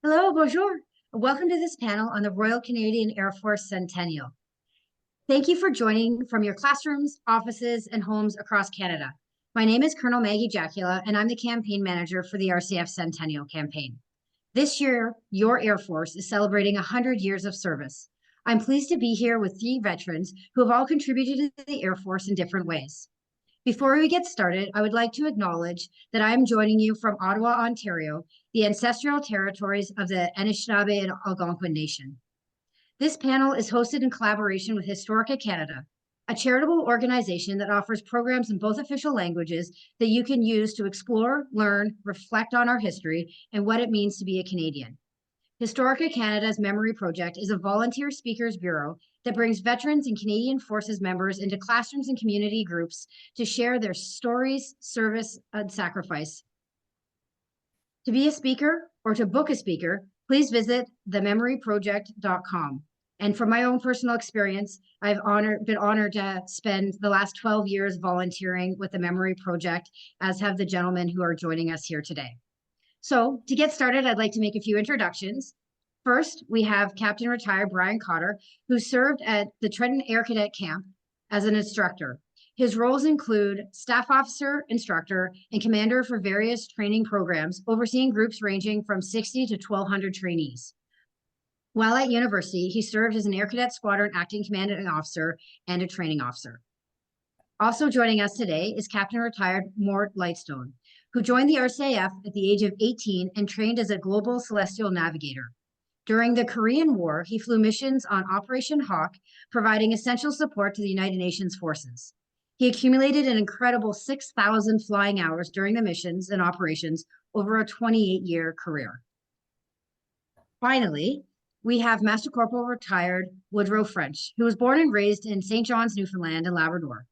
Hello, bonjour. Welcome to this panel on the Royal Canadian Air Force Centennial. Thank you for joining from your classrooms, offices, and homes across Canada. My name is Colonel Maggie Jacula, and I'm the campaign manager for the RCF Centennial campaign. This year, your Air Force is celebrating 100 years of service. I'm pleased to be here with 3 veterans who have all contributed to the Air Force in different ways. Before we get started, I would like to acknowledge that I am joining you from Ottawa, Ontario, the ancestral territories of the Anishinaabe and Algonquin Nation. This panel is hosted in collaboration with Historica Canada, a charitable organization that offers programs in both official languages that you can use to explore, learn, reflect on our history, and what it means to be a Canadian. Historica Canada's Memory Project is a volunteer speakers bureau that brings veterans and Canadian Forces members into classrooms and community groups to share their stories, service, and sacrifice. To be a speaker or to book a speaker, please visit thememoryproject.com. And from my own personal experience, I've been honored to spend the last 12 years volunteering with the Memory Project, as have the gentlemen who are joining us here today. So to get started, I'd like to make a few introductions. First, we have Captain Retired Brian Cotter, who served at the Trenton Air Cadet Camp as an instructor. His roles include staff officer, instructor, and commander for various training programs, overseeing groups ranging from 60 to 1,200 trainees. While at university, he served as an Air Cadet Squadron acting commanding officer and a training officer. Also joining us today is Captain Retired Mort Lightstone, who joined the RCAF at the age of 18 and trained as a global celestial navigator. During the Korean War, he flew missions on Operation Hawk, providing essential support to the United Nations forces. He accumulated an incredible 6,000 flying hours during the missions and operations over a 28-year career. Finally, we have Master Corporal Retired Woodrow French, who was born and raised in St. John's, Newfoundland and Labrador.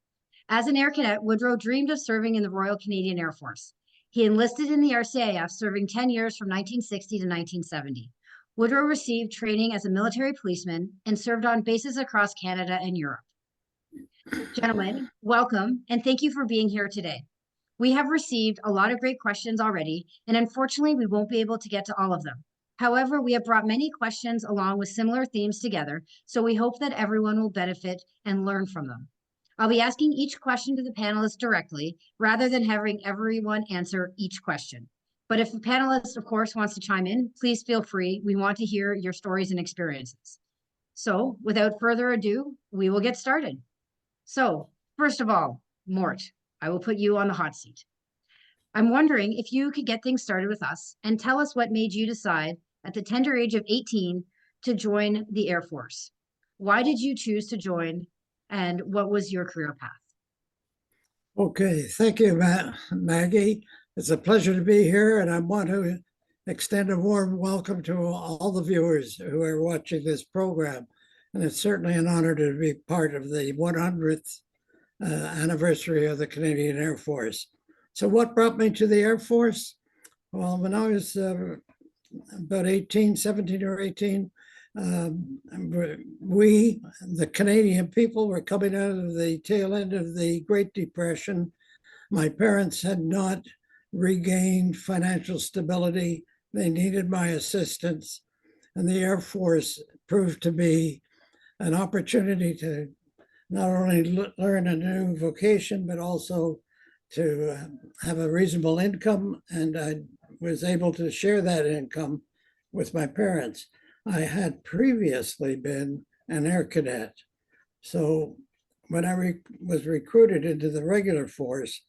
As an Air Cadet, Woodrow dreamed of serving in the Royal Canadian Air Force. He enlisted in the RCAF, serving 10 years from 1960 to 1970. Woodrow received training as a military policeman and served on bases across Canada and Europe. Gentlemen, welcome, and thank you for being here today. We have received a lot of great questions already, and unfortunately, we won't be able to get to all of them. However, we have brought many questions along with similar themes together, so we hope that everyone will benefit and learn from them. I'll be asking each question to the panelists directly, rather than having everyone answer each question. But if the panelist, of course, wants to chime in, please feel free. We want to hear your stories and experiences. So without further ado, we will get started. So first of all, Mort, I will put you on the hot seat. I'm wondering if you could get things started with us and tell us what made you decide at the tender age of 18 to join the Air Force. Why did you choose to join, and what was your career path? Okay, thank you, Maggie. It's a pleasure to be here, and I want to extend a warm welcome to all the viewers who are watching this program. And it's certainly an honor to be part of the 100th anniversary of the Canadian Air Force. So what brought me to the Air Force? Well, when I was about 17 or 18, we, the Canadian people, were coming out of the tail end of the Great Depression. My parents had not regained financial stability. They needed my assistance, and the Air Force proved to be an opportunity to not only learn a new vocation, but also to have a reasonable income. And I was able to share that income with my parents. I had previously been an Air Cadet. So when I was recruited into the regular force,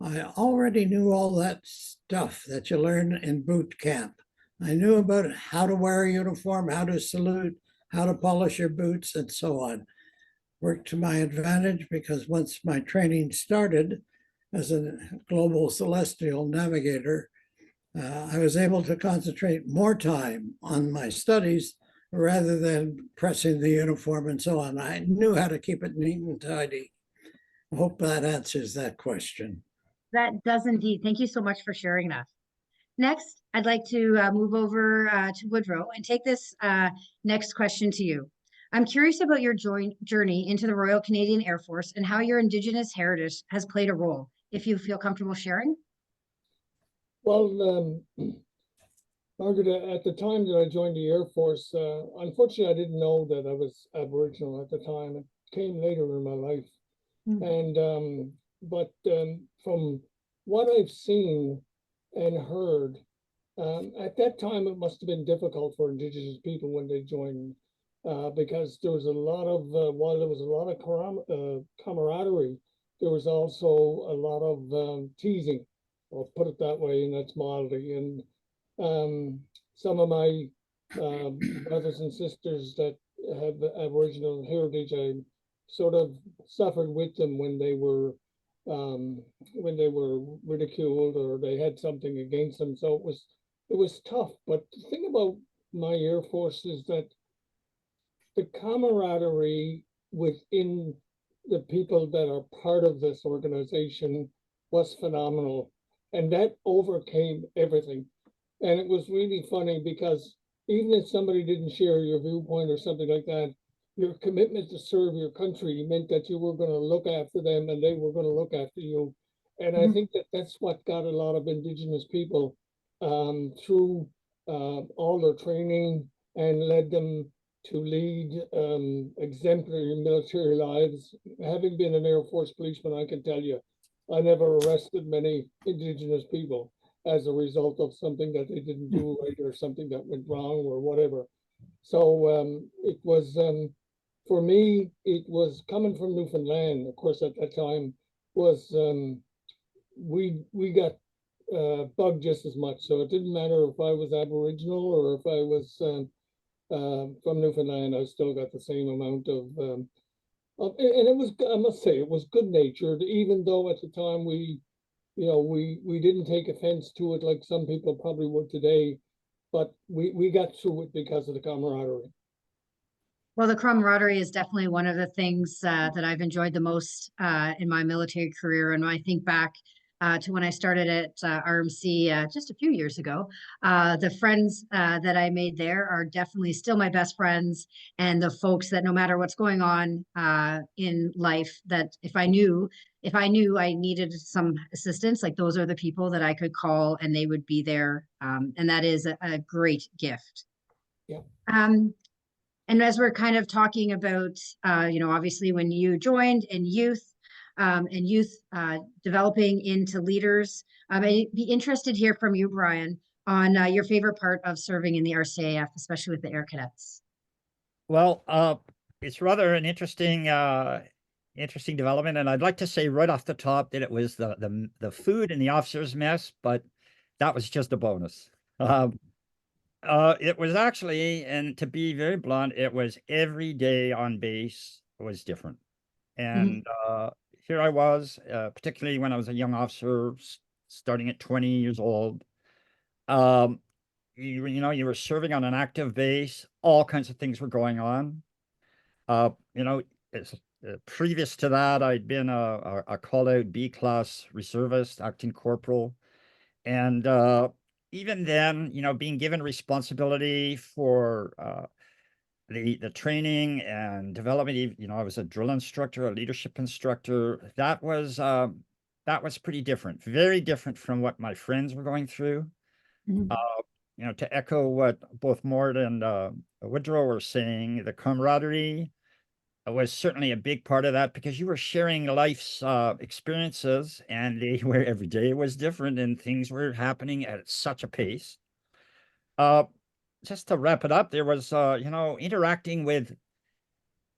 I already knew all that stuff that you learn in boot camp. I knew about how to wear a uniform, how to salute, how to polish your boots, and so on. Worked to my advantage because once my training started as a global celestial navigator, I was able to concentrate more time on my studies rather than pressing the uniform and so on. I knew how to keep it neat and tidy. I hope that answers that question. That does indeed. Thank you so much for sharing that. Next, I'd like to move over to Woodrow and take this next question to you. I'm curious about your journey into the Royal Canadian Air Force and how your Indigenous heritage has played a role, if you feel comfortable sharing. Well, Margaret, at the time that I joined the Air Force, unfortunately, I didn't know that I was Aboriginal at the time. It came later in my life. And from what I've seen and heard, at that time it must have been difficult for Indigenous people when they joined, because there was a lot of while there was a lot of camaraderie, there was also a lot of teasing. I'll put it that way, and that's mildly. And some of my brothers and sisters that have Aboriginal heritage, I sort of suffered with them when they were ridiculed or they had something against them. So it was tough. But the thing about my Air Force is that the camaraderie within the people that are part of this organization was phenomenal. And that overcame everything. And it was really funny because even if somebody didn't share your viewpoint or something like that, your commitment to serve your country meant that you were going to look after them and they were going to look after you. And I think that that's what got a lot of Indigenous people through all their training and led them to lead exemplary military lives. Having been an Air Force policeman, I can tell you, I never arrested many Indigenous people as a result of something that they didn't do right or something that went wrong or whatever. So it was, for me, it was coming from Newfoundland, of course, at that time, was we got bugged just as much. So it didn't matter if I was Aboriginal or if I was from Newfoundland, I still got the same amount and it was, I must say, it was good natured, even though at the time we didn't take offense to it like some people probably would today, but we got through it because of the camaraderie. Well, the camaraderie is definitely one of the things that I've enjoyed the most in my military career. And when I think back to when I started at RMC just a few years ago, the friends that I made there are definitely still my best friends, and the folks that no matter what's going on in life, that if I knew I needed some assistance, like those are the people that I could call and they would be there. And that is a great gift. Yeah. And as we're kind of talking about, obviously when you joined in youth and youth developing into leaders, I'd be interested to hear from you, Brian, on your favorite part of serving in the RCAF, especially with the Air Cadets. Well, it's rather an interesting development, and I'd like to say right off the top that it was the food in the officers' mess, but that was just a bonus. It was actually, and to be very blunt, it was every day on base was different. And here I was, particularly when I was a young officer, starting at 20 years old. You were serving on an active base. All kinds of things were going on. Uh, you know, previous to that, I'd been a call out B class reservist, acting corporal, and even then, being given responsibility for the training and development. I was a drill instructor, a leadership instructor. That was pretty different, very different from what my friends were going through. To echo what both Mort and Woodrow were saying, the camaraderie was certainly a big part of that because you were sharing life's experiences, and they were every day was different and things were happening at such a pace. Just to wrap it up, there was, interacting with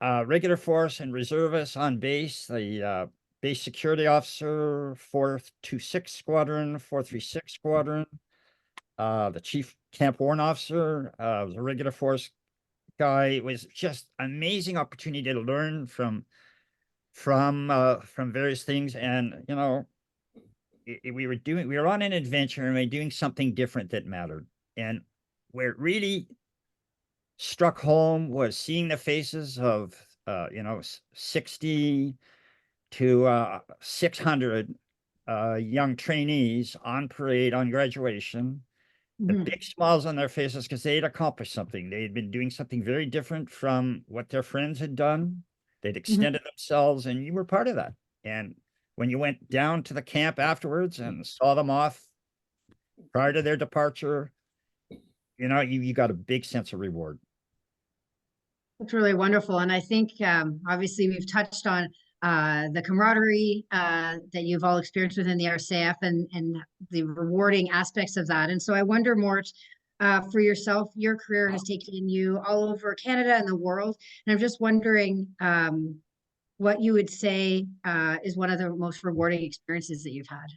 regular force and reservists on base, the base security officer, 426 Squadron, 436 Squadron, the chief camp warrant officer, was a regular force guy. It was just amazing opportunity to learn from various things. And, we were on an adventure and we were doing something different that mattered. And where it really struck home was seeing the faces of 60 to 600 young trainees on parade on graduation, the big smiles on their faces because they had accomplished something. They had been doing something very different from what their friends had done. They'd extended themselves, and you were part of that. And when you went down to the camp afterwards and saw them off prior to their departure, you know, you got a big sense of reward. That's really wonderful. And I think obviously we've touched on the camaraderie that you've all experienced within the RCF and the rewarding aspects of that. And so I wonder more for yourself, your career has taken you all over Canada and the world. And I'm just wondering what you would say is one of the most rewarding experiences that you've had.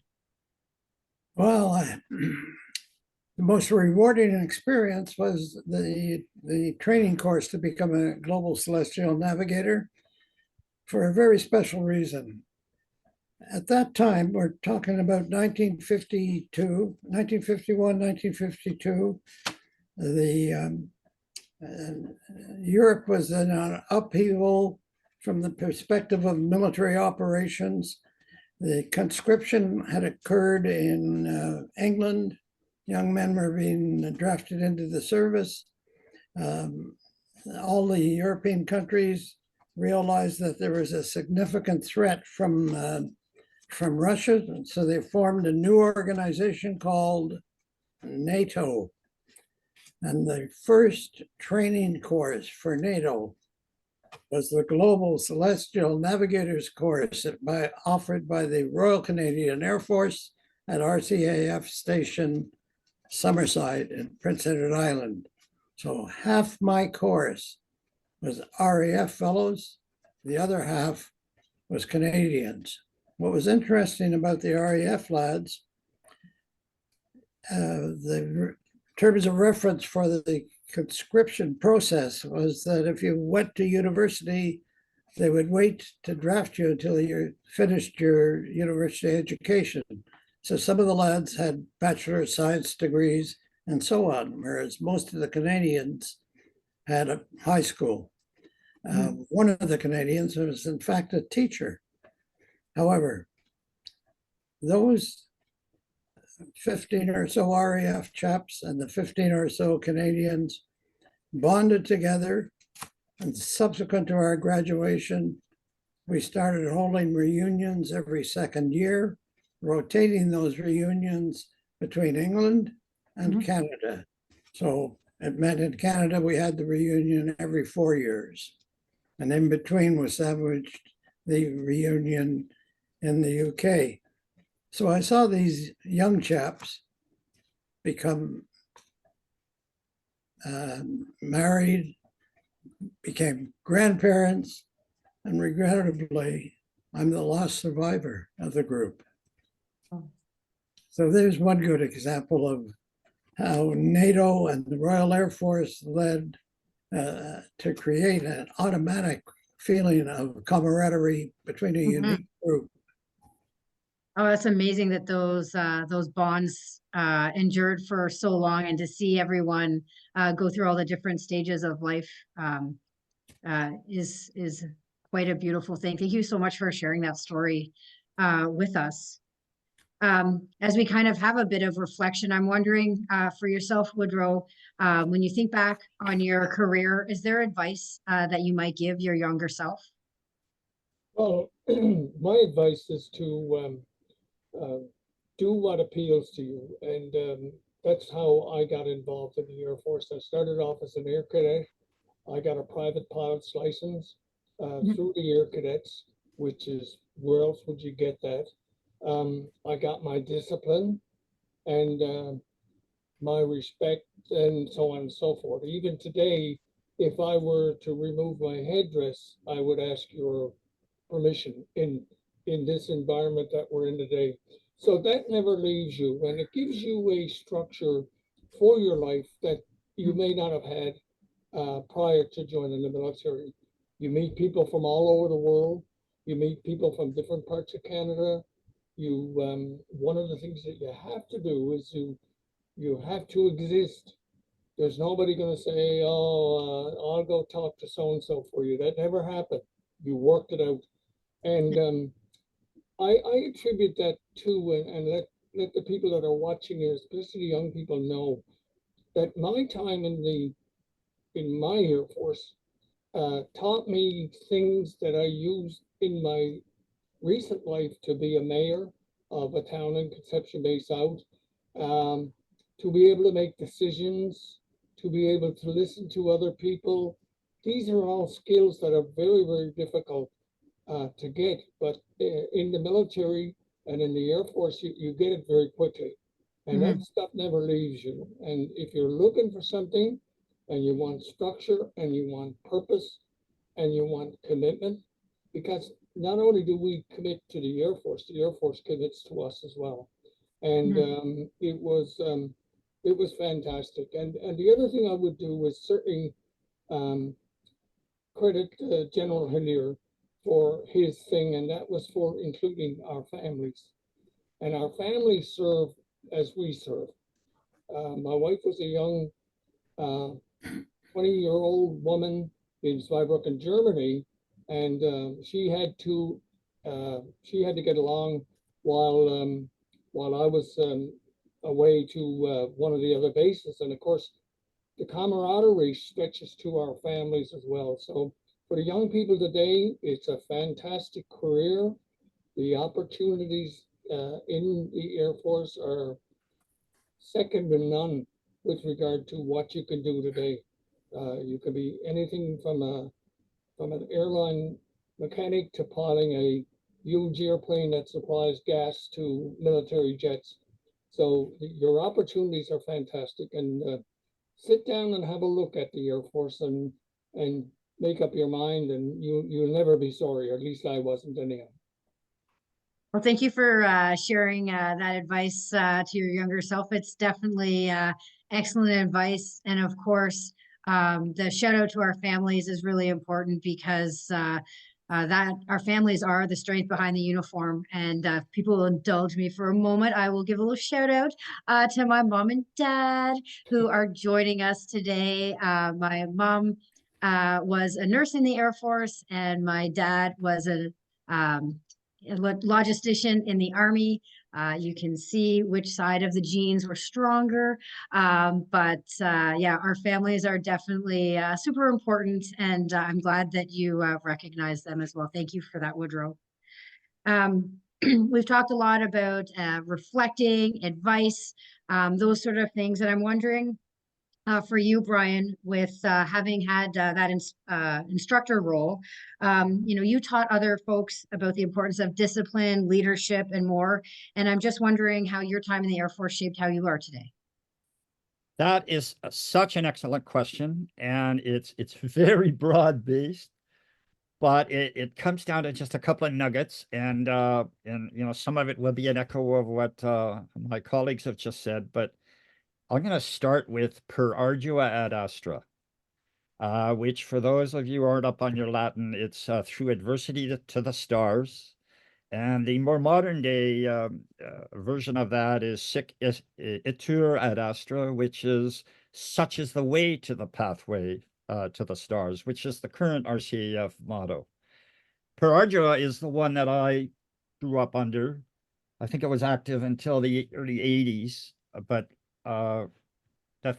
Well, the most rewarding experience was the training course to become a global celestial navigator for a very special reason. At that time, we're talking about 1952, 1951, 1952, Europe was in an upheaval from the perspective of military operations. The conscription had occurred in England. Young men were being drafted into the service. All the European countries realized that there was a significant threat from Russia, and so they formed a new organization called NATO. And the first training course for NATO was the Global Celestial Navigators course offered by the Royal Canadian Air Force at RCAF Station Summerside in Prince Edward Island. So half my course was RAF fellows, the other half was Canadians. What was interesting about the RAF lads, the terms of reference for the conscription process was that if you went to university, they would wait to draft you until you finished your university education. So some of the lads had Bachelor of Science degrees and so on, whereas most of the Canadians had a high school. One of the Canadians was in fact a teacher. However, those 15 or so RAF chaps and the 15 or so Canadians bonded together, and subsequent to our graduation, we started holding reunions every second year, rotating those reunions between England and Canada. So it meant in Canada, we had the reunion every 4 years. And in between was sandwiched the reunion in the UK. So I saw these young chaps become married, became grandparents, and regrettably, I'm the last survivor of the group. So there's one good example of how NATO and the Royal Air Force led to create an automatic feeling of camaraderie between a unique group. Oh, that's amazing that those bonds endured for so long, and to see everyone go through all the different stages of life is quite a beautiful thing. Thank you so much for sharing that story with us. As we kind of have a bit of reflection, I'm wondering for yourself, Woodrow, when you think back on your career, is there advice that you might give your younger self? Well, my advice is to do what appeals to you. And that's how I got involved in the Air Force. I started off as an air cadet. I got a private pilot's license through the Air Cadets, which is, where else would you get that? I got my discipline and my respect and so on and so forth. Even today, if I were to remove my headdress, I would ask your permission in this environment that we're in today. So that never leaves you, and it gives you a structure for your life that you may not have had prior to joining the military. You meet people from all over the world. You meet people from different parts of Canada. You one of the things that you have to do is you have to exist. There's nobody going to say, "Oh, I'll go talk to so and so for you." That never happened. You worked it out, and I attribute that to, and let the people that are watching here, especially the young people, know that my time in my Air Force taught me things that I used in my recent life to be a mayor of a town in Conception Bay South, to be able to make decisions to be able to listen to other people. These are all skills that are very, very difficult to get, but in the military and in the Air Force, you get it very quickly. And that stuff never leaves you. And if you're looking for something and you want structure and you want purpose and you want commitment, because not only do we commit to the Air Force commits to us as well. And it was fantastic. And the other thing I would do was certainly credit General Hillier for his thing, and that was for including our families. And our families serve as we serve. My wife was a young 20-year-old woman in Zweibrücken, Germany, and she had to get along while I was away to one of the other bases. And of course, the camaraderie stretches to our families as well. So for the young people today, it's a fantastic career. The opportunities in the Air Force are second to none with regard to what you can do today. You can be anything from an airline mechanic to piloting a huge airplane that supplies gas to military jets. So your opportunities are fantastic, and sit down and have a look at the Air Force and make up your mind, and you'll never be sorry. Or at least I wasn't anyhow. Well, thank you for sharing that advice to your younger self. It's definitely excellent advice. And of course, the shout out to our families is really important because that our families are the strength behind the uniform. And if people will indulge me for a moment, I will give a little shout out to my mom and dad who are joining us today. My mom was a nurse in the Air Force, and my dad was a logistician in the Army. You can see which side of the genes were stronger. Yeah, our families are definitely super important, and I'm glad that you recognize them as well. Thank you for that, Woodrow. We've talked a lot about reflecting, advice, those sort of things, and I'm wondering for you, Brian, with having had that instructor role, you taught other folks about the importance of discipline, leadership, and more. And I'm just wondering how your time in the Air Force shaped how you are today. That is such an excellent question, and it's very broad based, but it comes down to just a couple of nuggets, and some of it will be an echo of what my colleagues have just said, but I'm going to start with per ardua ad astra, which for those of you who aren't up on your Latin, it's through adversity to the stars. And the more modern day version of that is sic itur ad astra, which is such is the way to the pathway to the stars, which is the current RCAF motto. Per ardua is the one that I grew up under. I think it was active until the early 80s, but the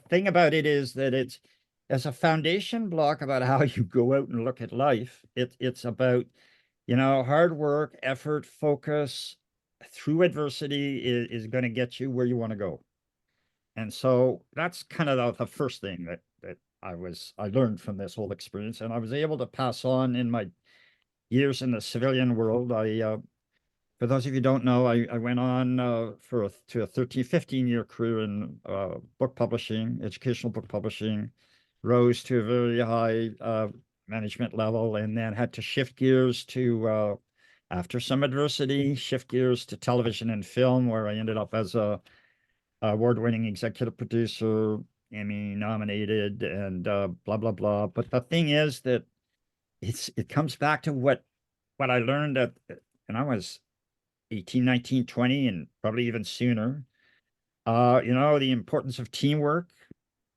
thing about it is that it's as a foundation block about how you go out and look at life. It's about, hard work, effort, focus through adversity is going to get you where you want to go. And so that's kind of the first thing that I learned from this whole experience, and I was able to pass on in my years in the civilian world. For those of you who don't know, I went on to a 13, 15-year career in book publishing, educational book publishing, rose to a very high management level, and then had to shift gears to, after some adversity, shift gears to television and film, where I ended up as a award-winning executive producer, Emmy nominated, and blah, blah, blah. But the thing is that it comes back to what I learned when I was 18, 19, 20, and probably even sooner. The importance of teamwork,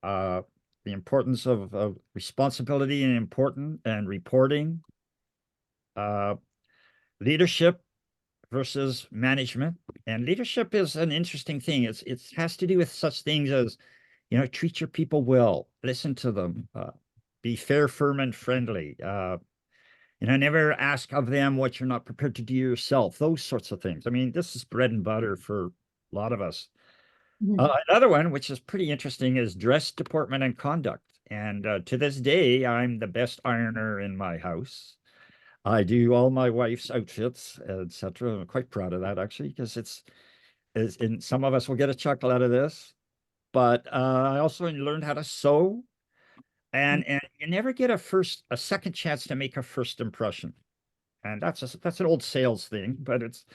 the importance of responsibility and reporting, leadership versus management. And leadership is an interesting thing. It has to do with such things as, treat your people well, listen to them, be fair, firm, and friendly. Never ask of them what you're not prepared to do yourself, those sorts of things. I mean, this is bread and butter for a lot of us. Another one, which is pretty interesting, is dress, deportment, and conduct. And to this day, I'm the best ironer in my house. I do all my wife's outfits, etc. I'm quite proud of that, actually, because and some of us will get a chuckle out of this. But I also learned how to sew, and you never get a second chance to make a first impression. And that's an old sales thing, but it's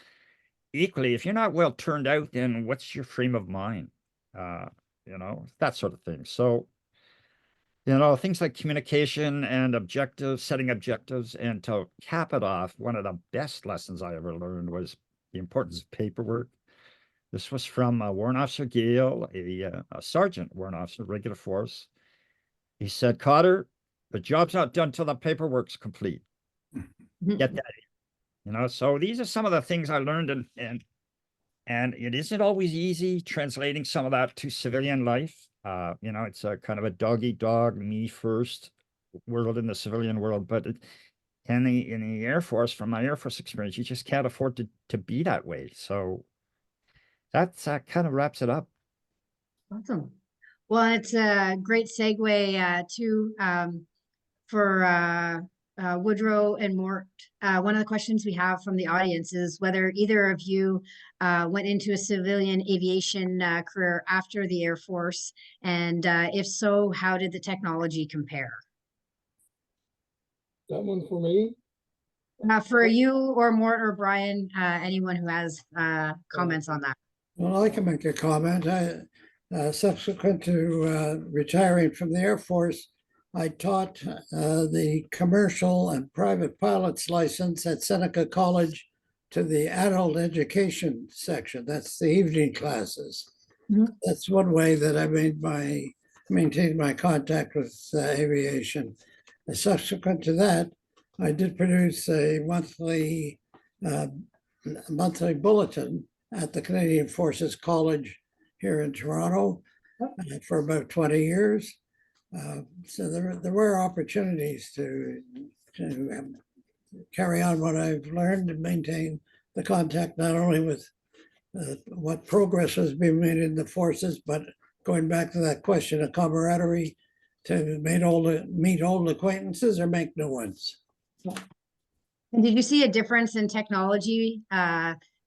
equally, if you're not well turned out, then what's your frame of mind? That sort of thing. So, things like communication and objectives, setting objectives, and to cap it off, one of the best lessons I ever learned was the importance of paperwork. This was from Warrant Officer Gale, a sergeant warrant officer, regular force. He said, Cotter, the job's not done till the paperwork's complete. Get that. So these are some of the things I learned, and it isn't always easy translating some of that to civilian life. It's a kind of a dog-eat-dog, me first world in the civilian world, but in the Air Force, from my Air Force experience, you just can't afford to be that way. So that's kind of wraps it up. Awesome. Well, it's a great segue for Woodrow and Mort. One of the questions we have from the audience is whether either of you went into a civilian aviation career after the Air Force, and if so, how did the technology compare? That one for me? For you or Mort or Brian, anyone who has comments on that. Well, I can make a comment. Subsequent to retiring from the Air Force, I taught the commercial and private pilot's license at Seneca College to the adult education section. That's the evening classes. That's one way that I maintained my contact with aviation. Subsequent to that, I did produce a monthly bulletin at the Canadian Forces College here in Toronto for about 20 years. So there were opportunities to carry on what I've learned and maintain the contact not only with what progress has been made in the forces, but going back to that question of camaraderie, to meet old acquaintances or make new ones. And did you see a difference in technology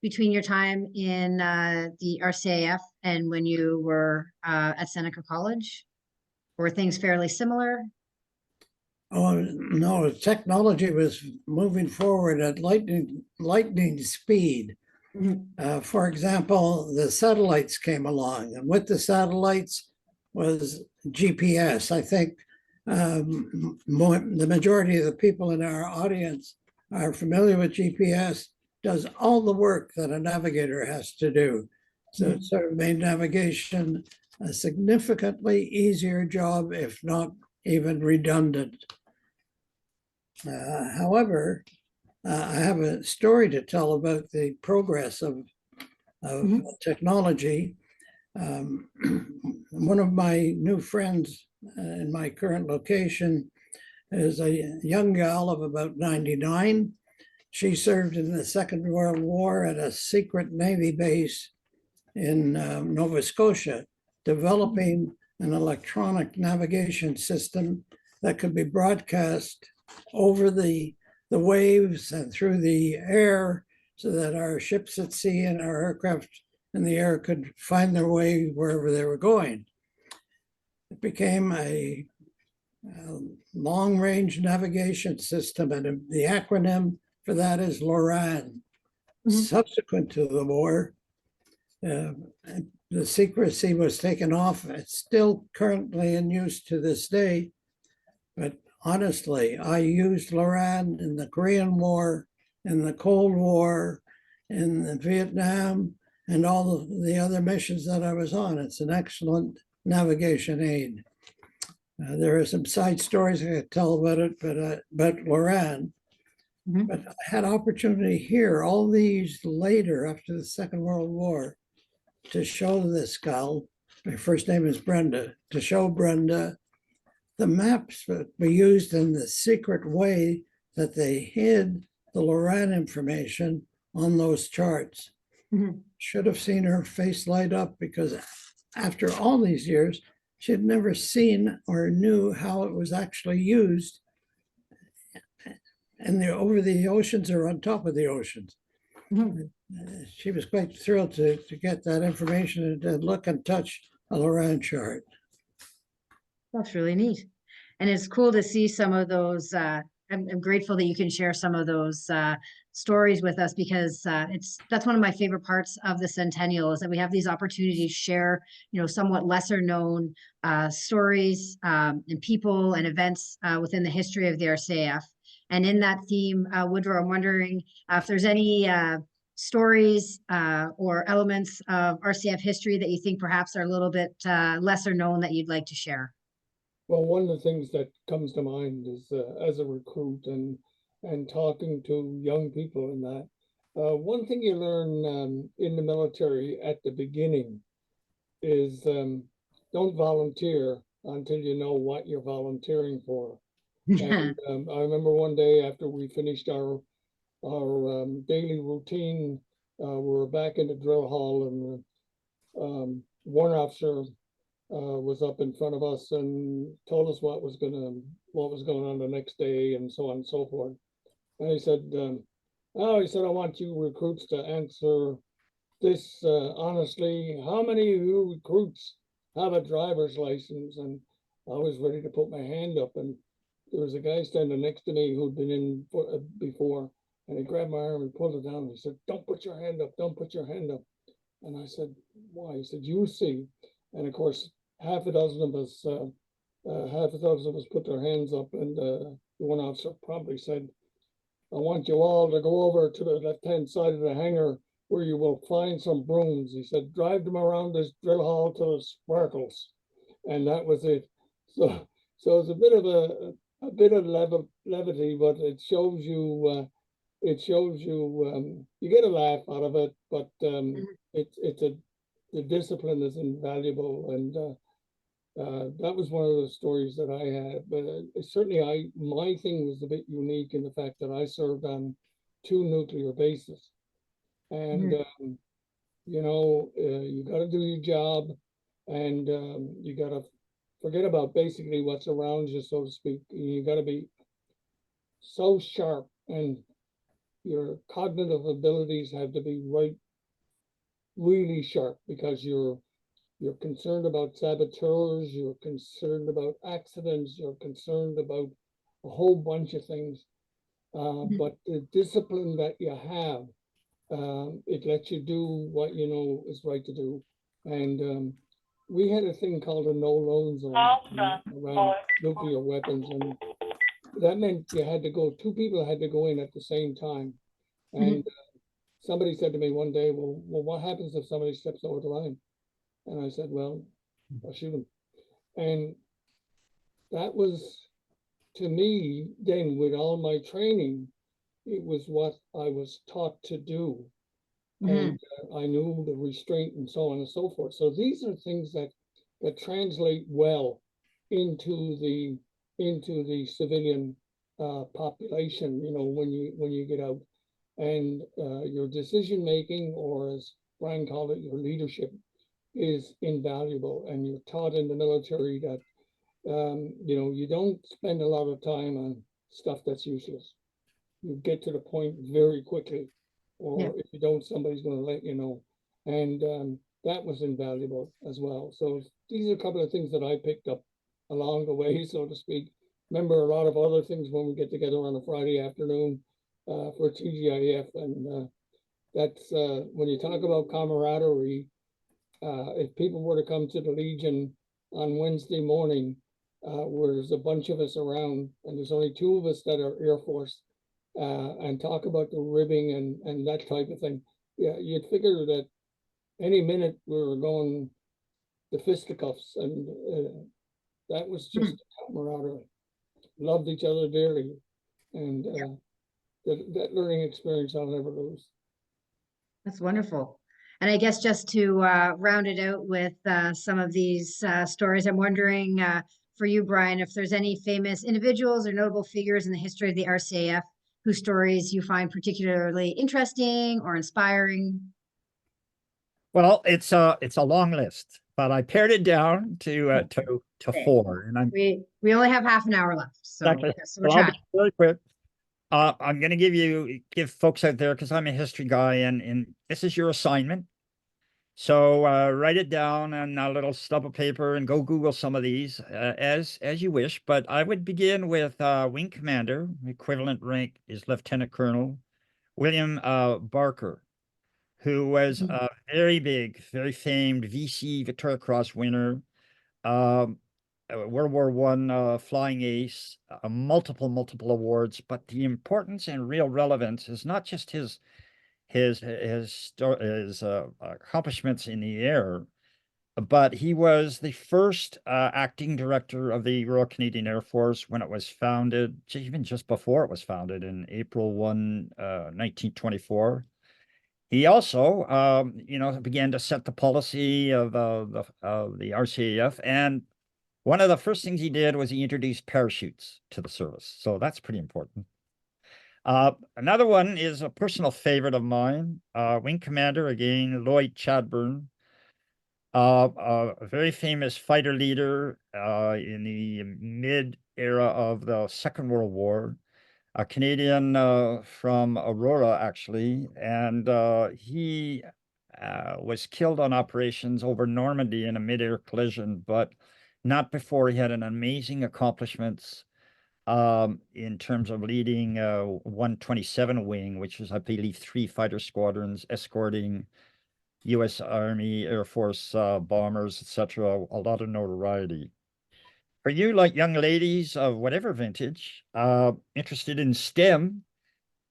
between your time in the RCAF and when you were at Seneca College? Were things fairly similar? Oh, no, technology was moving forward at lightning speed. For example, the satellites came along, and with the satellites was GPS. I think the majority of the people in our audience are familiar with GPS. Does all the work that a navigator has to do. So it sort of made navigation a significantly easier job, if not even redundant. However, I have a story to tell about the progress of technology. One of my new friends in my current location is a young gal of about 99. She served in the Second World War at a secret Navy base in Nova Scotia, developing an electronic navigation system that could be broadcast over the waves and through the air so that our ships at sea and our aircraft in the air could find their way wherever they were going. It became a long-range navigation system, and the acronym for that is LORAN. Subsequent to the war, the secrecy was taken off. It's still currently in use to this day, but honestly, I used LORAN in the Korean War, in the Cold War, in the Vietnam, and all the other missions that I was on. It's an excellent navigation aid. There are some side stories I could tell about it, but about LORAN. But I had opportunity here, all these later, after the Second World War, to show this gal, my first name is Brenda, to show Brenda the maps that we used in the secret way that they hid the LORAN information on those charts. Should have seen her face light up, because after all these years, she had never seen or knew how it was actually used. And they're over the oceans or on top of the oceans. Mhm. She was quite thrilled to get that information and to look and touch a Lorraine chart. That's really neat. And it's cool to see some of those, I'm grateful that you can share some of those stories with us because that's one of my favorite parts of the Centennial is that we have these opportunities to share, somewhat lesser known stories and people and events within the history of the RCAF. And in that theme, Woodrow, I'm wondering if there's any stories or elements of RCF history that you think perhaps are a little bit lesser known that you'd like to share. Well, one of the things that comes to mind is as a recruit and talking to young people and that. One thing you learn in the military at the beginning is don't volunteer until you know what you're volunteering for. And I remember one day after we finished our daily routine, we were back in the drill hall, and the warrant officer was up in front of us and told us what was going on the next day and so on and so forth. And he said, I want you recruits to answer this honestly. How many of you recruits have a driver's license? And I was ready to put my hand up, and there was a guy standing next to me who'd been in before, and he grabbed my arm and pulled it down. He said, "Don't put your hand up, don't put your hand up." And I said, "Why?" He said, "You see." And of course, half a dozen of us put their hands up, and the one officer promptly said, "I want you all to go over to the left-hand side of the hangar where you will find some brooms." He said, "Drive them around this drill hall to the sparkles." And that was it. So it's a bit of levity, but it shows you you get a laugh out of it, but the discipline is invaluable, and that was one of the stories that I had. But certainly, my thing was a bit unique in the fact that I served on 2 nuclear bases, and you got to do your job, and you got to forget about basically what's around you, so to speak. You got to be so sharp, and your cognitive abilities have to be really sharp, because you're concerned about saboteurs, you're concerned about accidents, you're concerned about a whole bunch of things. But the discipline that you have, it lets you do what you know is right to do. And we had a thing called a no-loan zone around nuclear weapons, and that meant two people had to go in at the same time. And somebody said to me one day, well, what happens if somebody steps over the line? And I said, well, I'll shoot him. And that was, to me, then with all my training, it was what I was taught to do. And I knew the restraint and so on and so forth. So these are things that translate well into the civilian population, when you get out. And your decision making, or as Brian called it, your leadership, is invaluable. And you're taught in the military that you don't spend a lot of time on stuff that's useless. You get to the point very quickly, or if you don't, somebody's going to let you know. And that was invaluable as well. So these are a couple of things that I picked up along the way, so to speak. Remember a lot of other things when we get together on a Friday afternoon for TGIF, and that's when you talk about camaraderie. If people were to come to the Legion on Wednesday morning, where there's a bunch of us around, and there's only 2 of us that are Air Force, and talk about the ribbing and that type of thing, yeah, you'd figure that any minute we were going to fisticuffs, and that was just camaraderie. Loved each other dearly, and that learning experience I'll never lose. That's wonderful. And I guess just to round it out with some of these stories, I'm wondering for you, Brian, if there's any famous individuals or notable figures in the history of the RCAF whose stories you find particularly interesting or inspiring. Well, it's a long list, but I pared it down to Okay. 4, and I'm We only have half an hour left, so exactly. yes, we're Well, I'll be tracking. very quick. I'm going to give folks out there, because I'm a history guy, and this is your assignment. So write it down on a little stub of paper and go Google some of these as you wish. But I would begin with Wing Commander, equivalent rank is Lieutenant Colonel William Barker, who was Mhm. a very big, very famed VC Victoria Cross winner, um, World War One flying ace, multiple awards. But the importance and real relevance is not just his accomplishments in the air, but he was the first acting director of the Royal Canadian Air Force when it was founded, even just before it was founded in April 1, 1924. He also, began to set the policy of the RCAF, and one of the first things he did was he introduced parachutes to the service. So that's pretty important. Another one is a personal favorite of mine, Wing Commander, again, Lloyd Chadbourne, a very famous fighter leader in the mid era of the Second World War, a Canadian from Aurora, actually, and he was killed on operations over Normandy in a mid-air collision, but not before he had an amazing accomplishments in terms of leading 127 Wing, which is, I believe, 3 fighter squadrons escorting U.S. Army, Air Force bombers, etc. A lot of notoriety. For you, like young ladies of whatever vintage, interested in STEM,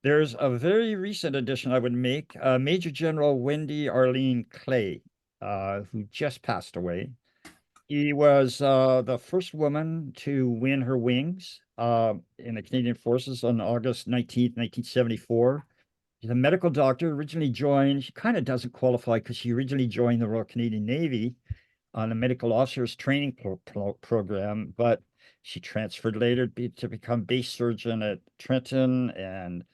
there's a very recent addition I would make, Major General Wendy Arlene Clay, who just passed away. He was the first woman to win her wings in the Canadian Forces on August 19th, 1974. She's a medical doctor, originally joined, she kind of doesn't qualify because she originally joined the Royal Canadian Navy on a medical officers training program, but she transferred later to become base surgeon at Trenton, and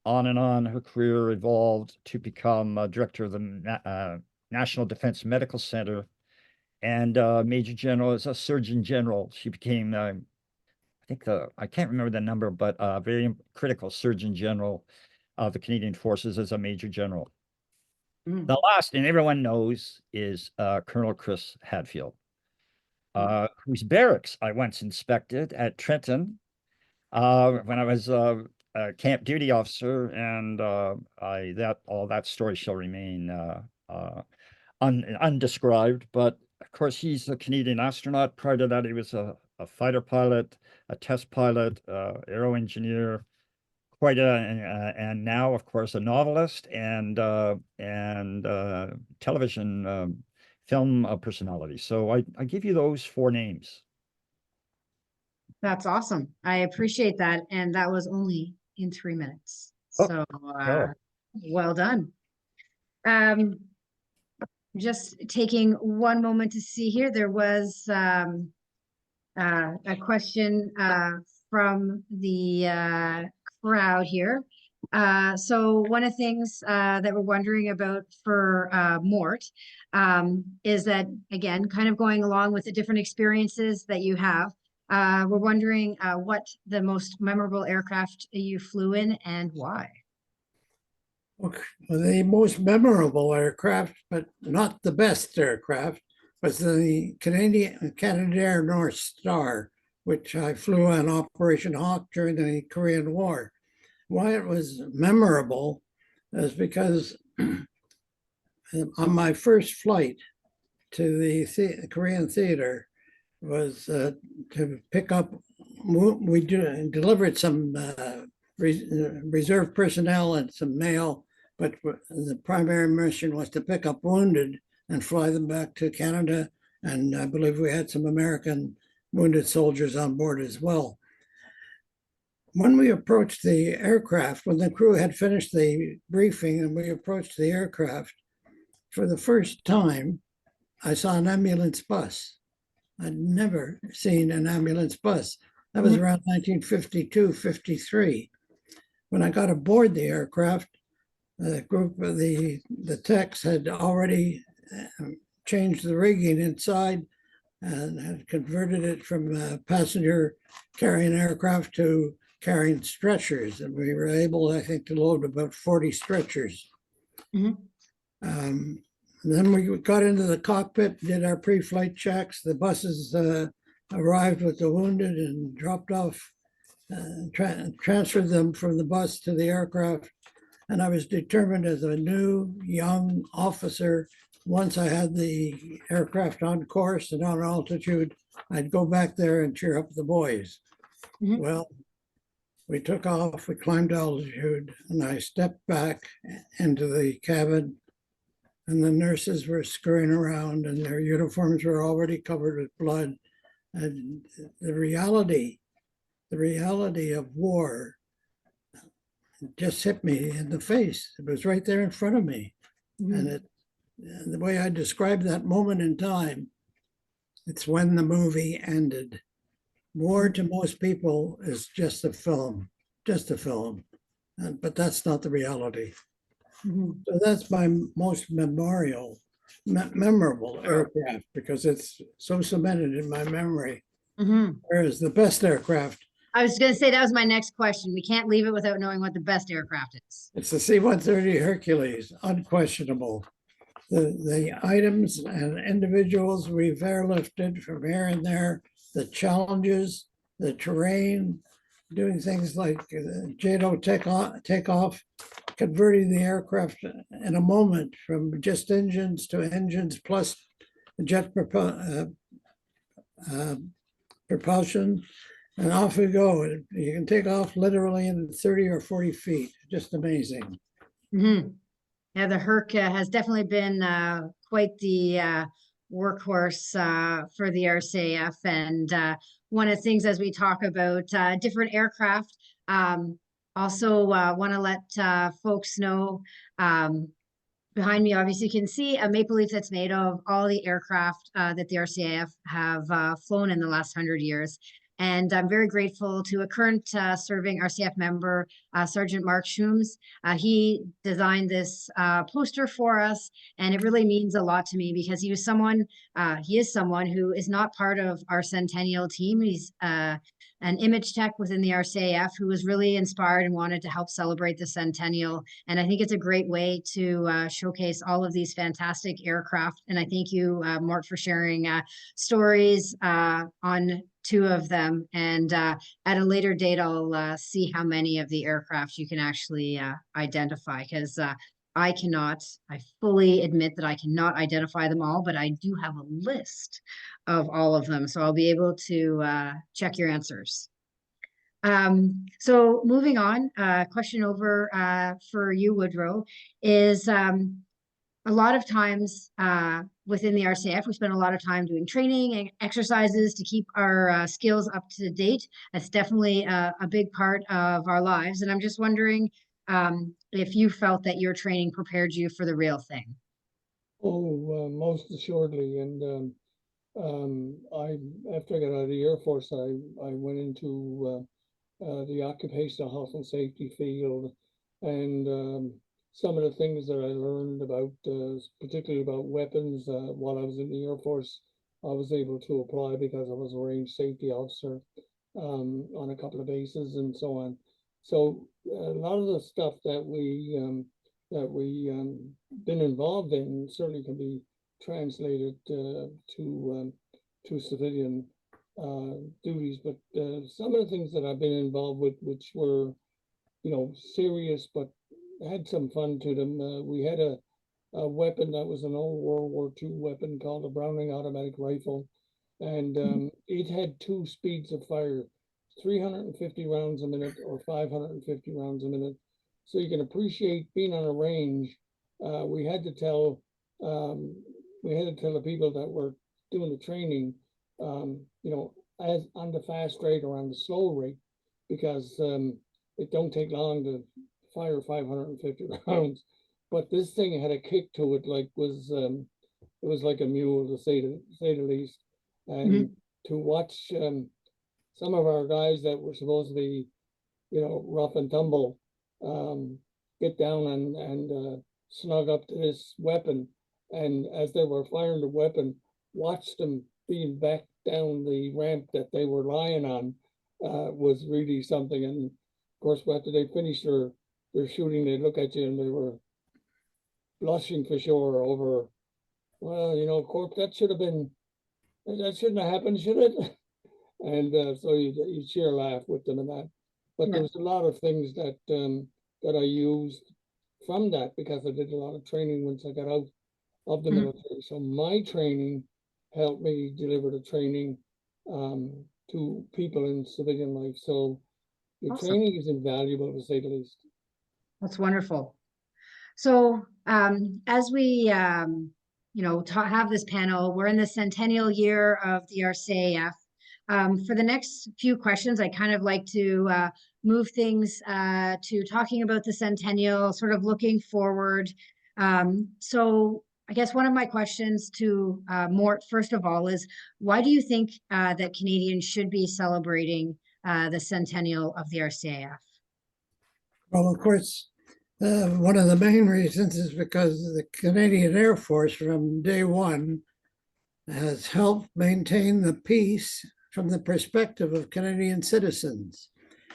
on her career evolved to become director of the National Defense Medical Center, and Major General as a Surgeon General. She became, I can't remember the number, but very critical Surgeon General of the Canadian Forces as a Major General. Mm. The last, and everyone knows, is Colonel Chris Hadfield, whose barracks I once inspected at Trenton when I was a camp duty officer, and all that story shall remain undescribed. But of course, he's a Canadian astronaut. Prior to that, he was a fighter pilot, a test pilot, aero engineer, and now, of course, a novelist and television film personality. So I give you those 4 names. That's awesome. I appreciate that. And that was only in 3 minutes. Oh, So, sure. well done. Just taking one moment to see here, there was a question from the crowd here. So one of the things that we're wondering about for Mort is that, again, kind of going along with the different experiences that you have, we're wondering what the most memorable aircraft you flew in and why. Okay, well, the most memorable aircraft, but not the best aircraft, was the Canadair North Star, which I flew on Operation Hawk during the Korean War. Why it was memorable is because on my first flight to the Korean theater was to pick up, we delivered some reserve personnel and some mail, but the primary mission was to pick up wounded and fly them back to Canada. And I believe we had some American wounded soldiers on board as well. When we approached the aircraft, when the crew had finished the briefing and we approached the aircraft, for the first time, I saw an ambulance bus. I'd never seen an ambulance bus. That was around 1952, 53. When I got aboard the aircraft, the group of the techs had already changed the rigging inside and had converted it from passenger carrying aircraft to carrying stretchers. And we were able, I think, to load about 40 stretchers. Mhm. Then we got into the cockpit, did our pre-flight checks. The buses arrived with the wounded and dropped off, transferred them from the bus to the aircraft. And I was determined as a new young officer, once I had the aircraft on course and on altitude, I'd go back there and cheer up the boys. Mhm. Well, we took off, we climbed altitude, and I stepped back into the cabin, and the nurses were scurrying around and their uniforms were already covered with blood. And the reality of war just hit me in the face. It was right there in front of me. And the way I describe that moment in time, it's when the movie ended. War to most people is just a film, but that's not the reality. Mhm. So that's my most memorable aircraft because it's so cemented in my memory. Mhm. Whereas the best aircraft, I was going to say that was my next question. We can't leave it without knowing what the best aircraft is. it's the C-130 Hercules, unquestionable. The items and individuals we've airlifted from here and there, the challenges, the terrain, doing things like JATO takeoff, converting the aircraft in a moment from just engines to engines plus jet propulsion, and off we go. You can take off literally in 30 or 40 feet. Just amazing. Mhm. Yeah, the Herc has definitely been quite the workhorse for the RCAF. And one of the things as we talk about different aircraft, also want to let folks know behind me, obviously, you can see a maple leaf that's made of all the aircraft that the RCAF have flown in the last 100 years. And I'm very grateful to a current serving RCAF member, Sergeant Mark Schooms. He designed this poster for us, and it really means a lot to me because he is someone who is not part of our Centennial team. He's an image tech within the RCAF who was really inspired and wanted to help celebrate the Centennial. And I think it's a great way to showcase all of these fantastic aircraft. And I thank you, Mort, for sharing stories on 2 of them. And at a later date, I'll see how many of the aircraft you can actually identify because I fully admit that I cannot identify them all, but I do have a list of all of them. So I'll be able to check your answers. So moving on, question over for you, Woodrow, is a lot of times within the RCAF, we spend a lot of time doing training and exercises to keep our skills up to date. That's definitely a big part of our lives. And I'm just wondering if you felt that your training prepared you for the real thing. Oh, most assuredly. And after I got out of the Air Force, I went into the occupational health and safety field, and some of the things that I learned about, particularly about weapons, while I was in the Air Force, I was able to apply because I was a range safety officer on a couple of bases and so on. So a lot of the stuff that we been involved in certainly can be translated to civilian duties, but some of the things that I've been involved with, which were, serious, but had some fun to them. We had a weapon that was an old World War II weapon called a Browning automatic rifle, and it had 2 speeds of fire, 350 rounds a minute or 550 rounds a minute. So you can appreciate being on a range. We had to tell the people that were doing the training, as on the fast rate or on the slow rate, because it don't take long to fire 550 rounds. But this thing had a kick to it, it was like a mule, to say the least. And to watch some of our guys that were supposed to be, rough and tumble, get down and snug up to this weapon And as they were firing the weapon, watched them being back down the ramp that they were lying on, was really something. And of course, after they finished their shooting, they look at you and they were blushing for sure over, well, you know, Corp, that shouldn't have happened, should it? And so you share a laugh with them and that. But Yeah. there was a lot of things that that I used from that because I did a lot of training once I got out of the Mhm. military. So my training helped me deliver the training to people in civilian life. So the Awesome. training is invaluable, to say the least. That's wonderful. So, as we, have this panel, we're in the centennial year of the RCAF. For the next few questions, I kind of like to move things to talking about the centennial, sort of looking forward. So I guess one of my questions to Mort, first of all, is why do you think that Canadians should be celebrating the centennial of the RCAF? Well, of course, one of the main reasons is because the Canadian Air Force from day one has helped maintain the peace from the perspective of Canadian citizens.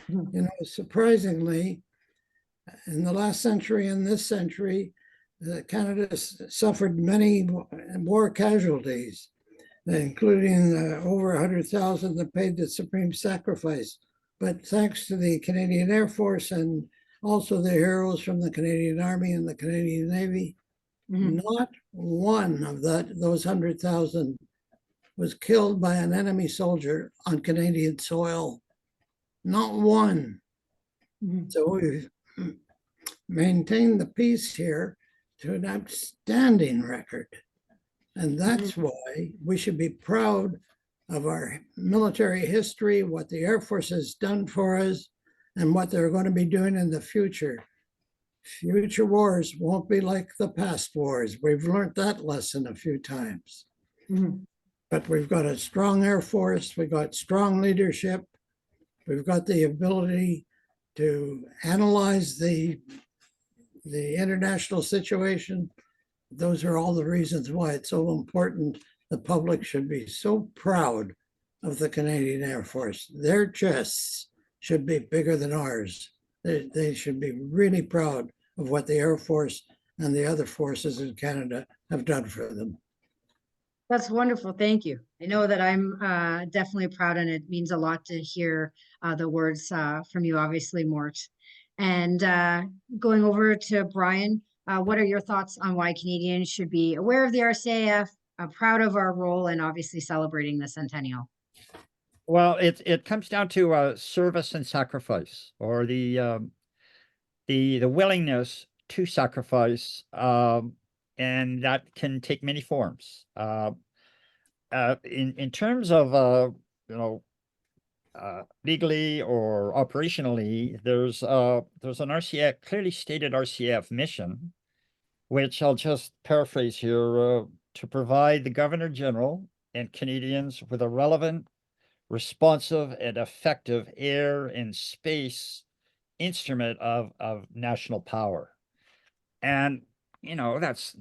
Mhm. You know, surprisingly, in the last century and this century, Canada suffered many war casualties, including over 100,000 that paid the supreme sacrifice. But thanks to the Canadian Air Force and also the heroes from the Canadian Army and the Canadian Navy, Mhm. not one of those 100,000 was killed by an enemy soldier on Canadian soil. Not one. Mhm. So we've maintained the peace here to an outstanding record. And that's why we should be proud of our military history, what the Air Force has done for us, and what they're going to be doing in the future. Future wars won't be like the past wars. We've learned that lesson a few times. Mhm. But we've got a strong Air Force, we've got strong leadership, we've got the ability to analyze the international situation. Those are all the reasons why it's so important. The public should be so proud of the Canadian Air Force. Their chests should be bigger than ours. They should be really proud of what the Air Force and the other forces in Canada have done for them. That's wonderful. Thank you. I know that I'm definitely proud, and it means a lot to hear the words from you, obviously, Mort. And going over to Brian, what are your thoughts on why Canadians should be aware of the RCAF, proud of our role, and obviously celebrating the centennial? Well, it comes down to service and sacrifice, or the willingness to sacrifice, and that can take many forms. In terms of you know legally or operationally, there's an RCF, clearly stated RCF mission, which I'll just paraphrase here, to provide the Governor General and Canadians with a relevant, responsive, and effective air and space instrument of national power. And that's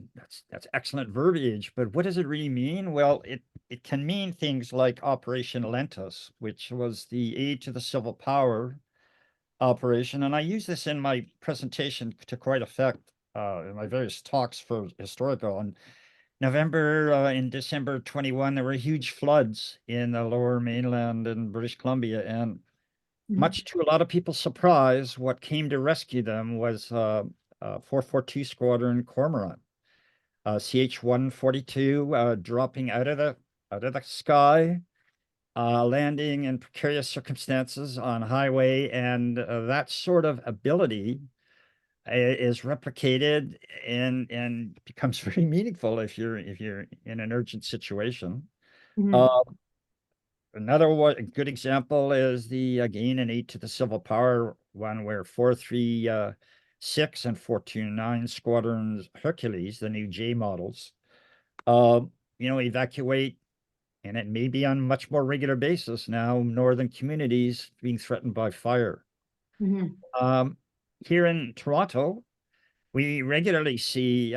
excellent verbiage, but what does it really mean? Well, it can mean things like Operation Lentus, which was the aid to the civil power operation. And I use this in my presentation to quite effect in my various talks for Historical. And in December 21, there were huge floods in the lower mainland in British Columbia. And much to a lot of people's surprise, what came to rescue them was 442 Squadron Cormorant, CH-142, dropping out of the sky, landing in precarious circumstances on highway, and that sort of ability is replicated and becomes very meaningful if you're in an urgent situation. Mhm. Another good example is the again an aid to the civil power one, where 436 and 429 Squadrons Hercules, the new J models, evacuate, and it may be on a much more regular basis now, northern communities being threatened by fire. Mhm. Here in Toronto, we regularly see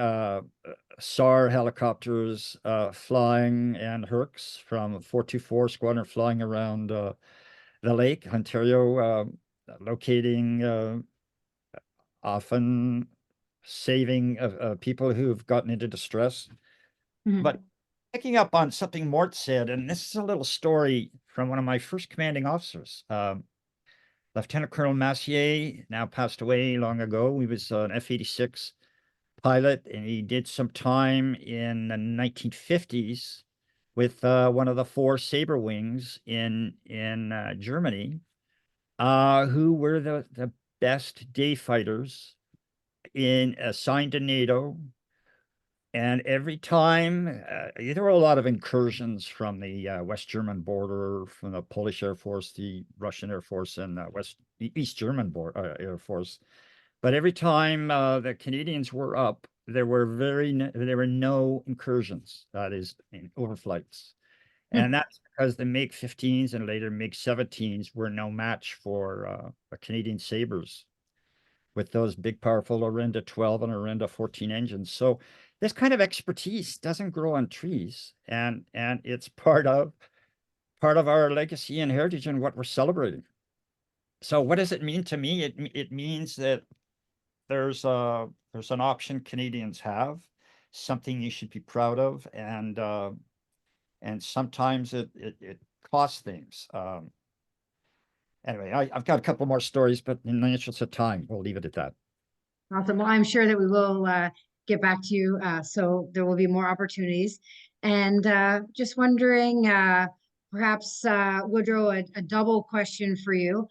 SAR helicopters flying and Hercs from 424 Squadron flying around the lake, Ontario, locating, often saving people who've gotten into distress. Mhm. But picking up on something Mort said, and this is a little story from one of my first commanding officers, Lieutenant Colonel Massier, now passed away long ago. He was an F-86 pilot, and he did some time in the 1950s with one of the 4 Sabre wings in Germany, who were the best day fighters assigned to NATO. And every time, there were a lot of incursions from the West German border, from the Polish Air Force, the Russian Air Force, and East German Air Force. But every time the Canadians were up, there were no incursions, that is, overflights. And that's because the MiG-15s and later MiG-17s were no match for the Canadian Sabres with those big, powerful Orenda 12 and Orenda 14 engines. So this kind of expertise doesn't grow on trees, and it's part of our legacy and heritage and what we're celebrating. So what does it mean to me? It means that there's an option Canadians have, something you should be proud of, and sometimes it costs things. Anyway, I've got a couple more stories, but in the interest of time, we'll leave it at that. Awesome. Well, I'm sure that we will get back to you. So there will be more opportunities. And just wondering, perhaps, Woodrow, a double question for you.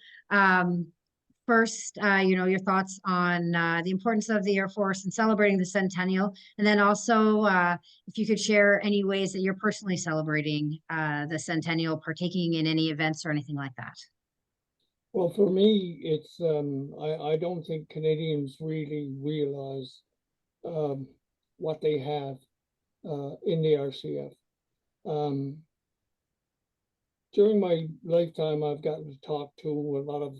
First, your thoughts on the importance of the Air Force and celebrating the centennial. And then also, if you could share any ways that you're personally celebrating the centennial, partaking in any events or anything like that. Well, for me, it's I don't think Canadians really realize what they have in the RCF. During my lifetime, I've gotten to talk to a lot of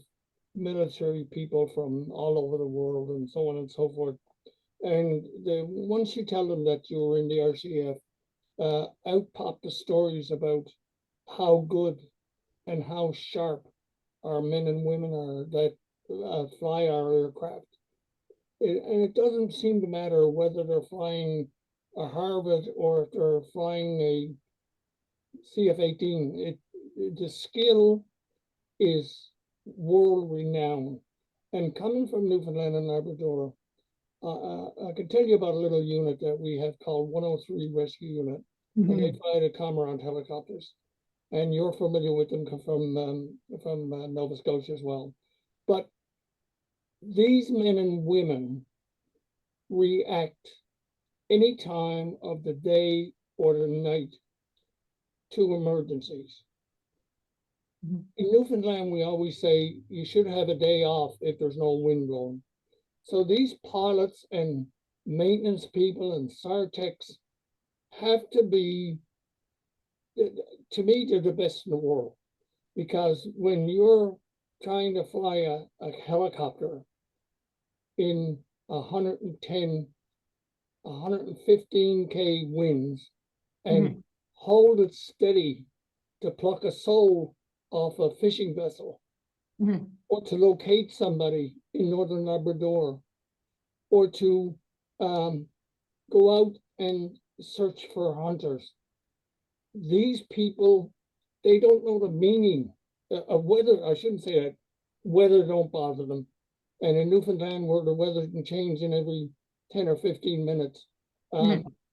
military people from all over the world and so on and so forth. And once you tell them that you're in the RCF, out pop the stories about how good and how sharp our men and women are that fly our aircraft. And it doesn't seem to matter whether they're flying a Harvard or if they're flying a CF-18. The skill is world renowned. And coming from Newfoundland and Labrador, I can tell you about a little unit that we have called 103 Rescue Unit. And they fly the Cormorant helicopters. And you're familiar with them from Nova Scotia as well. But these men and women react any time of the day or the night to emergencies. In Newfoundland, we always say you should have a day off if there's no wind blowing. So these pilots and maintenance people and SARTECs have to be, to me, they're the best in the world. Because when you're trying to fly a helicopter in 110, 115K winds and hold it steady to pluck a sole off a fishing vessel, or to locate somebody in Northern Labrador, or to go out and search for hunters. These people, they don't know the meaning of weather. I shouldn't say that. Weather don't bother them. And in Newfoundland, where the weather can change in every 10 or 15 minutes,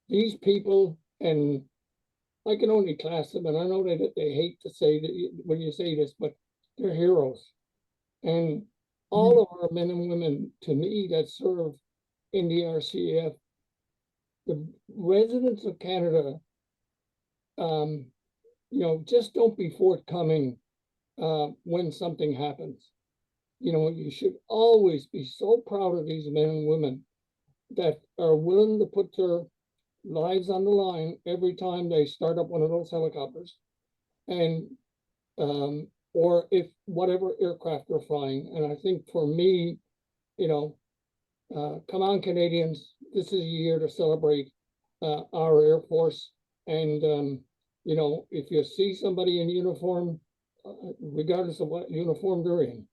these people, and I can only class them, and I know that they hate to say that when you say this, but they're heroes. And all of our men and women, to me, that serve in the RCF, the residents of Canada, just don't be forthcoming when something happens. You should always be so proud of these men and women that are willing to put their lives on the line every time they start up one of those helicopters, and or if whatever aircraft they're flying. And I think for me, come on, Canadians, this is a year to celebrate our Air Force. And, you know, if you see somebody in uniform, regardless of what uniform they're in,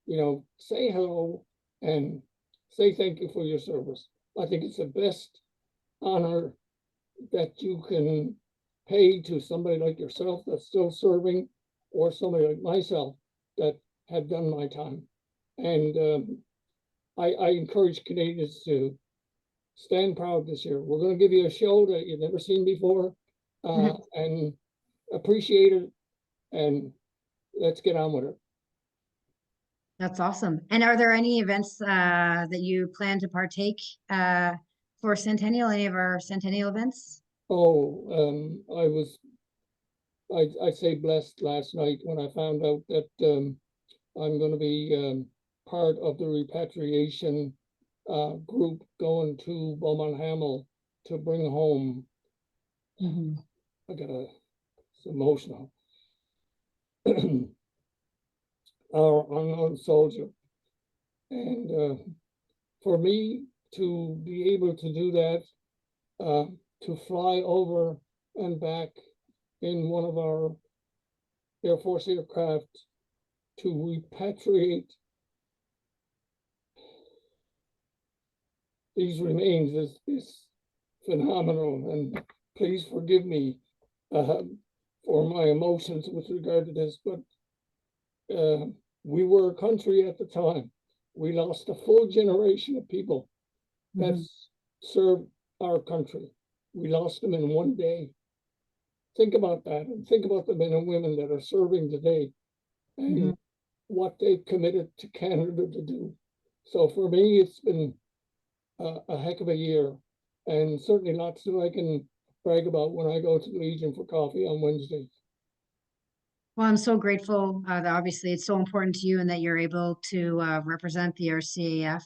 you know, say hello and say thank you for your service. I think it's the best honor that you can pay to somebody like yourself that's still serving, or somebody like myself that have done my time. And I encourage Canadians to stand proud this year. We're going to give you a show that you've never seen before, and appreciate it. And let's get on with it. That's awesome. And are there any events that you plan to partake for Centennial, any of our Centennial events? Oh, I was, I'd say blessed last night when I found out that I'm going to be part of the repatriation group going to Beaumont Hamel to bring home. I got it's emotional. Our unknown soldier. And for me to be able to do that, to fly over and back in one of our Air Force aircraft to repatriate these remains is phenomenal. And please forgive me for my emotions with regard to this, but we were a country at the time. We lost a full generation of people that served our country. We lost them in one day. Think about that, and think about the men and women that are serving today and what they've committed to Canada to do. So for me, it's been a heck of a year, and certainly lots that I can brag about when I go to the Legion for coffee on Wednesdays. Well, I'm so grateful that obviously it's so important to you and that you're able to represent the RCAF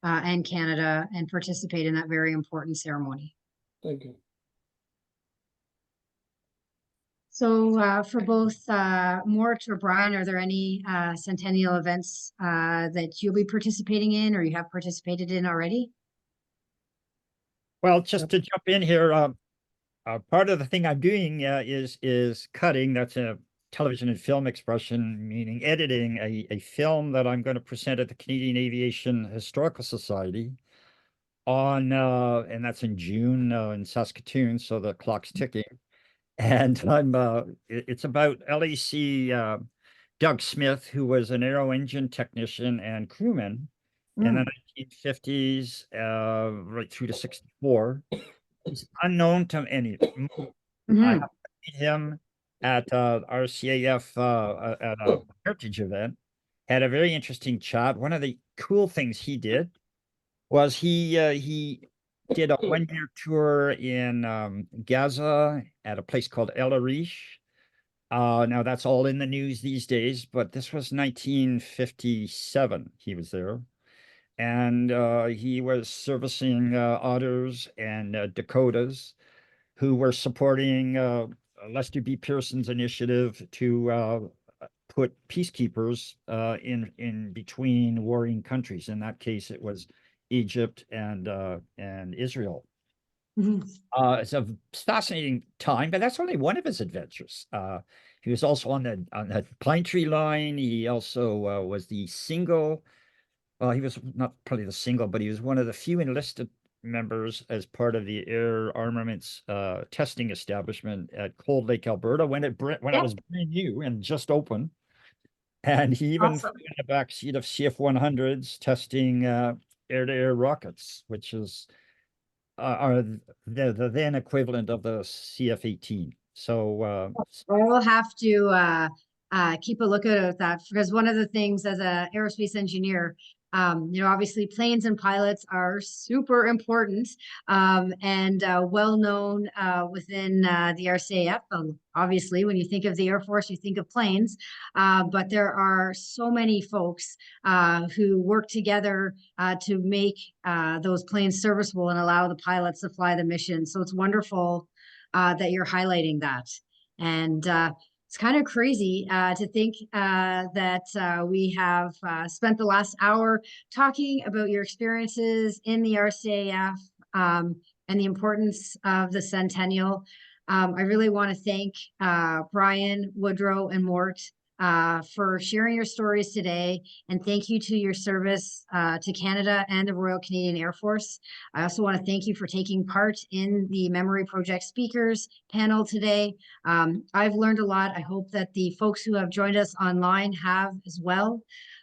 and Canada and participate in that very important ceremony. Thank you. So for both Mort or Brian, are there any Centennial events that you'll be participating in or you have participated in already? Well, just to jump in here, part of the thing I'm doing is cutting. That's a television and film expression, meaning editing a film that I'm going to present at the Canadian Aviation Historical Society on, and that's in June in Saskatoon. So the clock's ticking. And it's about LAC Doug Smith, who was an aero engine technician and crewman in the 1950s, right through to 64. He's unknown to any. I have met him at RCAF at a heritage event. Had a very interesting chat. One of the cool things he did was he did a 1-year tour in Gaza at a place called El Arish. Now that's all in the news these days, but this was 1957. He was there. And he was servicing Otters and Dakotas, who were supporting Lester B. Pearson's initiative to put peacekeepers in between warring countries. In that case, it was Egypt and Israel. It's a fascinating time, but that's only one of his adventures. He was also on the Pine Tree Line. He also was the single. Well, he was not probably the single, but he was one of the few enlisted members as part of the air armaments testing establishment at Cold Lake, Alberta, when it was brand new and just open. And he even flew in the backseat of CF-100s testing air-to-air rockets, which is are the then equivalent of the CF-18. So I will have to keep a lookout at that, because one of the things as an aerospace engineer, obviously planes and pilots are super important and well known within the RCAF. Obviously, when you think of the Air Force, you think of planes, but there are so many folks who work together to make those planes serviceable and allow the pilots to fly the mission. So it's wonderful that you're highlighting that. And it's kind of crazy to think that we have spent the last hour talking about your experiences in the RCAF and the importance of the centennial. I really want to thank Brian, Woodrow, and Mort for sharing your stories today. And thank you to your service to Canada and the Royal Canadian Air Force. I also want to thank you for taking part in the Memory Project speakers panel today. I've learned a lot. I hope that the folks who have joined us online have as well.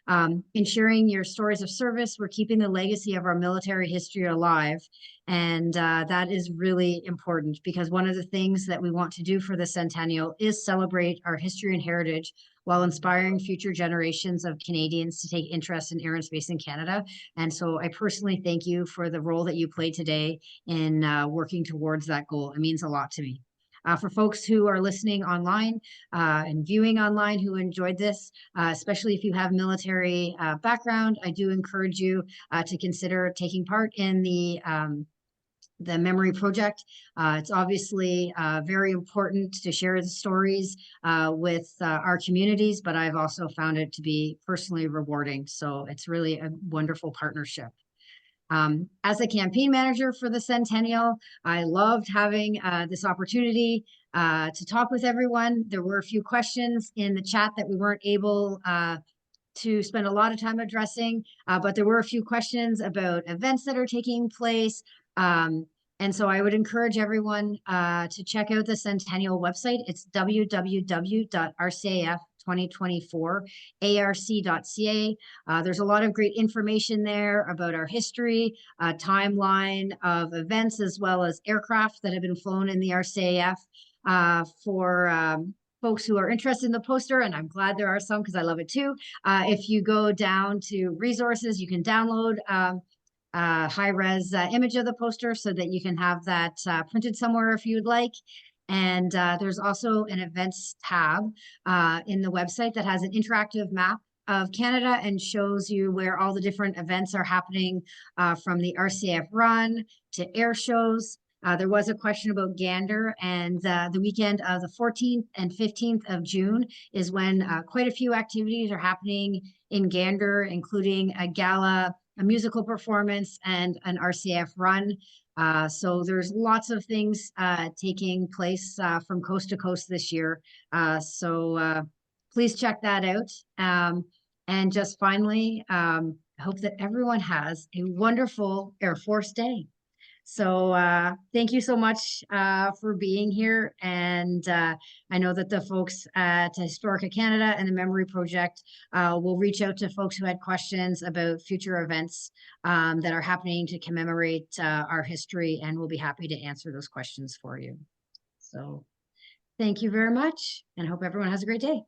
In sharing your stories of service, we're keeping the legacy of our military history alive. And that is really important, because one of the things that we want to do for the centennial is celebrate our history and heritage while inspiring future generations of Canadians to take interest in air and space in Canada. And so I personally thank you for the role that you played today in working towards that goal. It means a lot to me. For folks who are listening online and viewing online who enjoyed this, especially if you have military background, I do encourage you to consider taking part in the Memory Project. It's obviously very important to share the stories with our communities, but I've also found it to be personally rewarding. So it's really a wonderful partnership. As a campaign manager for the Centennial, I loved having this opportunity to talk with everyone. There were a few questions in the chat that we weren't able to spend a lot of time addressing, but there were a few questions about events that are taking place. And so I would encourage everyone to check out the Centennial website. It's www.rcaf2024arc.ca. There's a lot of great information there about our history, timeline of events, as well as aircraft that have been flown in the RCAF for folks who are interested in the poster, and I'm glad there are some because I love it too. If you go down to resources, you can download high-res image of the poster so that you can have that printed somewhere if you'd like. And there's also an events tab in the website that has an interactive map of Canada and shows you where all the different events are happening from the RCAF run to air shows. There was a question about Gander, and the weekend of the 14th and 15th of June is when quite a few activities are happening in Gander, including a gala, a musical performance, and an RCAF run. So there's lots of things taking place from coast to coast this year. So please check that out. And just finally, I hope that everyone has a wonderful Air Force Day. So thank you so much for being here. And I know that the folks at Historica Canada and the Memory Project will reach out to folks who had questions about future events that are happening to commemorate our history, and we'll be happy to answer those questions for you. So thank you very much, and hope everyone has a great day.